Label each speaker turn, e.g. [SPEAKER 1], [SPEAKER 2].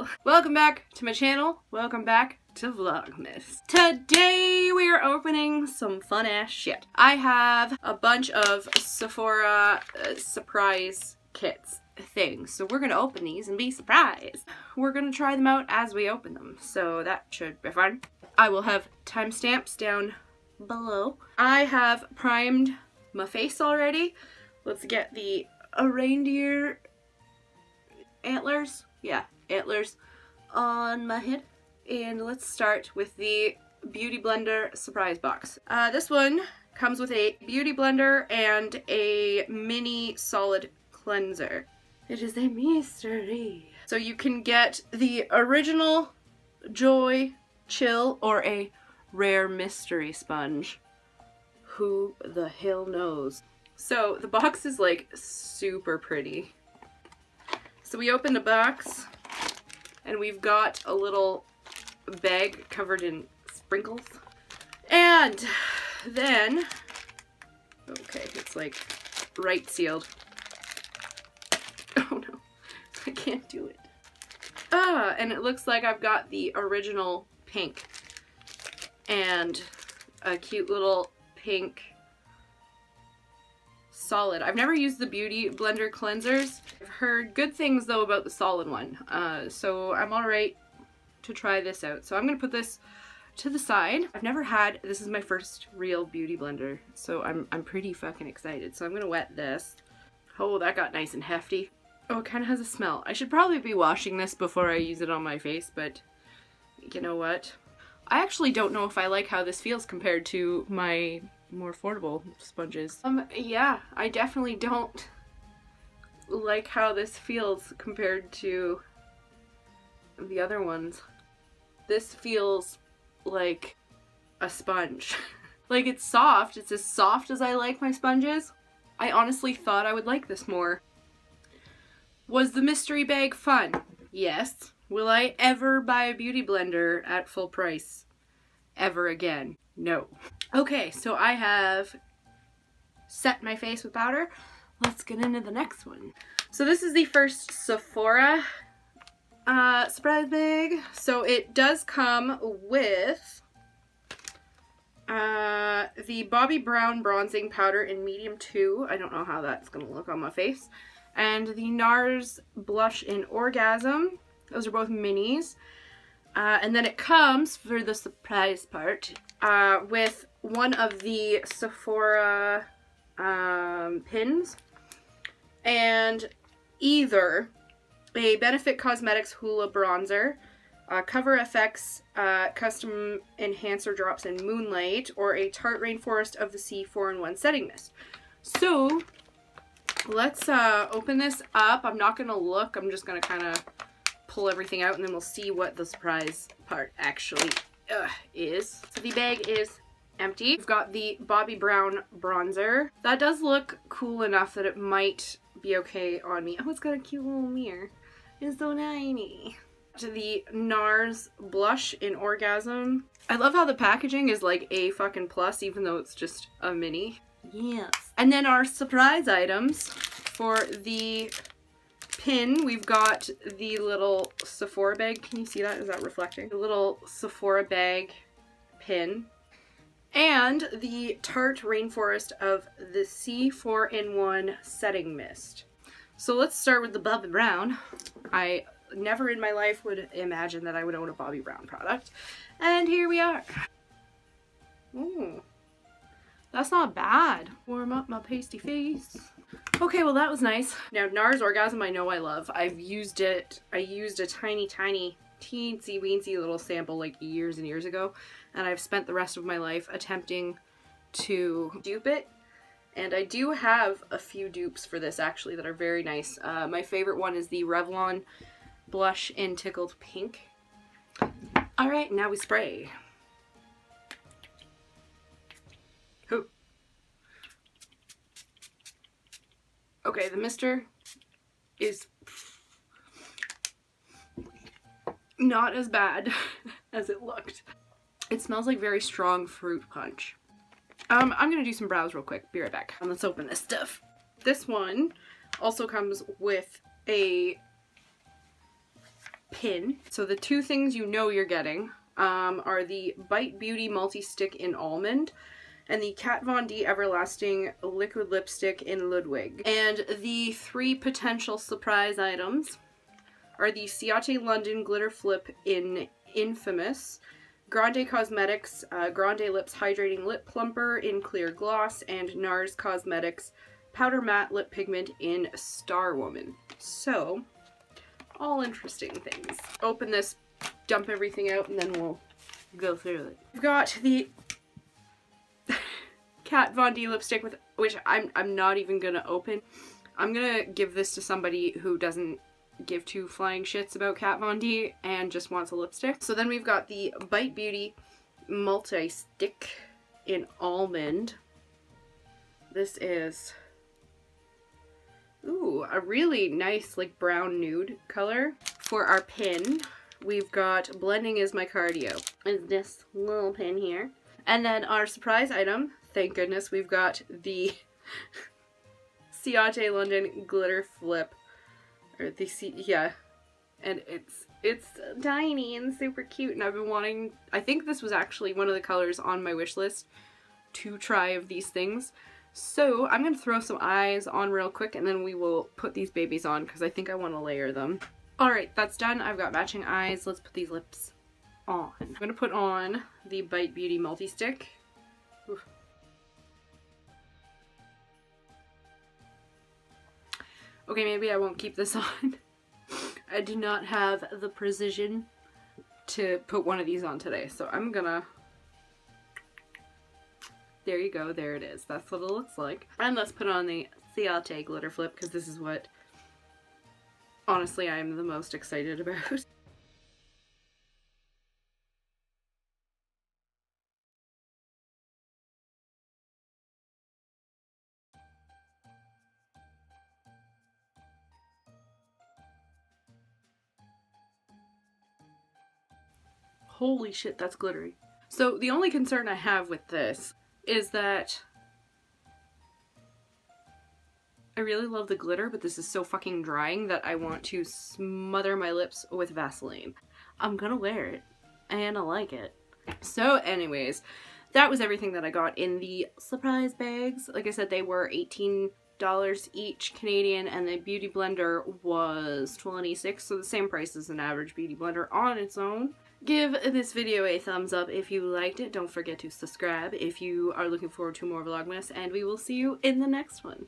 [SPEAKER 1] girl. Welcome back to my channel. Welcome back to Vlogmas. Today we are opening some fun ass shit. I have a bunch of Sephora surprise kits things. So we're gonna open these and be surprised. We're gonna try them out as we open them. So that should be fun. I will have timestamps down below. I have primed my face already. Let's get the reindeer antlers. Yeah, antlers on my head. And let's start with the Beauty Blender surprise box. This one comes with a beauty blender and a mini solid cleanser. It is a mystery. So you can get the original Joy Chill or a rare mystery sponge. Who the hell knows? So the box is like super pretty. So we open the box and we've got a little bag covered in sprinkles. And then, okay, it's like right sealed. Oh no, I can't do it. And it looks like I've got the original pink and a cute little pink solid. I've never used the Beauty Blender cleansers. I've heard good things though about the solid one. So I'm alright to try this out. So I'm gonna put this to the side. I've never had, this is my first real Beauty Blender. So I'm pretty fucking excited. So I'm gonna wet this. Oh, that got nice and hefty. Oh, it kind of has a smell. I should probably be washing this before I use it on my face, but you know what? I actually don't know if I like how this feels compared to my more affordable sponges. Yeah, I definitely don't like how this feels compared to the other ones. This feels like a sponge. Like it's soft. It's as soft as I like my sponges. I honestly thought I would like this more. Was the mystery bag fun? Yes. Will I ever buy a beauty blender at full price ever again? No. Okay, so I have set my face with powder. Let's get into the next one. So this is the first Sephora surprise bag. So it does come with the Bobbi Brown bronzing powder in medium 2. I don't know how that's gonna look on my face. And the Nars blush in Orgasm. Those are both minis. And then it comes, for the surprise part, with one of the Sephora pins. And either a Benefit Cosmetics Hoola bronzer, Cover FX custom enhancer drops in Moonlight, or a Tarte Rainforest of the Sea 4-in-1 setting mist. So let's open this up. I'm not gonna look, I'm just gonna kind of pull everything out and then we'll see what the surprise part actually is. So the bag is empty. We've got the Bobbi Brown bronzer. That does look cool enough that it might be okay on me. Oh, it's got a cute little mirror. It's so tiny. To the Nars blush in Orgasm. I love how the packaging is like a fucking plus even though it's just a mini. Yes. And then our surprise items for the pin, we've got the little Sephora bag. Can you see that? Is that reflecting? The little Sephora bag pin. And the Tarte Rainforest of the Sea 4-in-1 setting mist. So let's start with the Bobbi Brown. I never in my life would imagine that I would own a Bobbi Brown product. And here we are. Ooh. That's not bad. Warm up my pasty face. Okay, well that was nice. Now Nars Orgasm I know I love. I've used it. I used a tiny teensy weensy little sample like years and years ago. And I've spent the rest of my life attempting to dupe it. And I do have a few dupes for this actually that are very nice. My favorite one is the Revlon blush in Tickled Pink. Alright, now we spray. Okay, the mister is not as bad as it looked. It smells like very strong fruit punch. I'm gonna do some brows real quick. Be right back. And let's open this stuff. This one also comes with a pin. So the two things you know you're getting are the Bite Beauty Multi-Stick in Almond and the Kat Von D Everlasting Liquid Lipstick in Ludwig. And the three potential surprise items are the Ciate London Glitter Flip in Infamous, Grande Cosmetics Grande Lips Hydrating Lip Plumper in Clear Gloss, and Nars Cosmetics Powder Matte Lip Pigment in Star Woman. So, all interesting things. Open this, dump everything out, and then we'll go through it. We've got the Kat Von D lipstick, which I'm not even gonna open. I'm gonna give this to somebody who doesn't give two flying shits about Kat Von D and just wants a lipstick. So then we've got the Bite Beauty Multi-Stick in Almond. This is, ooh, a really nice like brown nude color. For our pin, we've got Blending is My Cardio. Is this little pin here. And then our surprise item, thank goodness, we've got the Ciate London Glitter Flip. Or the yeah. And it's tiny and super cute, and I've been wanting, I think this was actually one of the colors on my wish list to try of these things. So I'm going to throw some eyes on real quick, and then we will put these babies on because I think I want to layer them. Alright, that's done. I've got matching eyes. Let's put these lips on. I'm going to put on the Bite Beauty Multi-Stick. Oof. Okay, maybe I won't keep this on. I do not have the precision to put one of these on today, so I'm gonna... There you go, there it is. That's what it looks like. And let's put on the Ciate Glitter Flip, because this is what, honestly, I am the most excited about. Holy shit, that's glittery. So the only concern I have with this is that I really love the glitter, but this is so fucking drying that I want to smother my lips with Vaseline. I'm gonna wear it, and I like it. So anyways, that was everything that I got in the surprise bags. Like I said, they were $18 each Canadian, and the beauty blender was $26, so the same price as an average beauty blender on its own. Give this video a thumbs up if you liked it. Don't forget to subscribe if you are looking forward to more Vlogmas, and we will see you in the next one.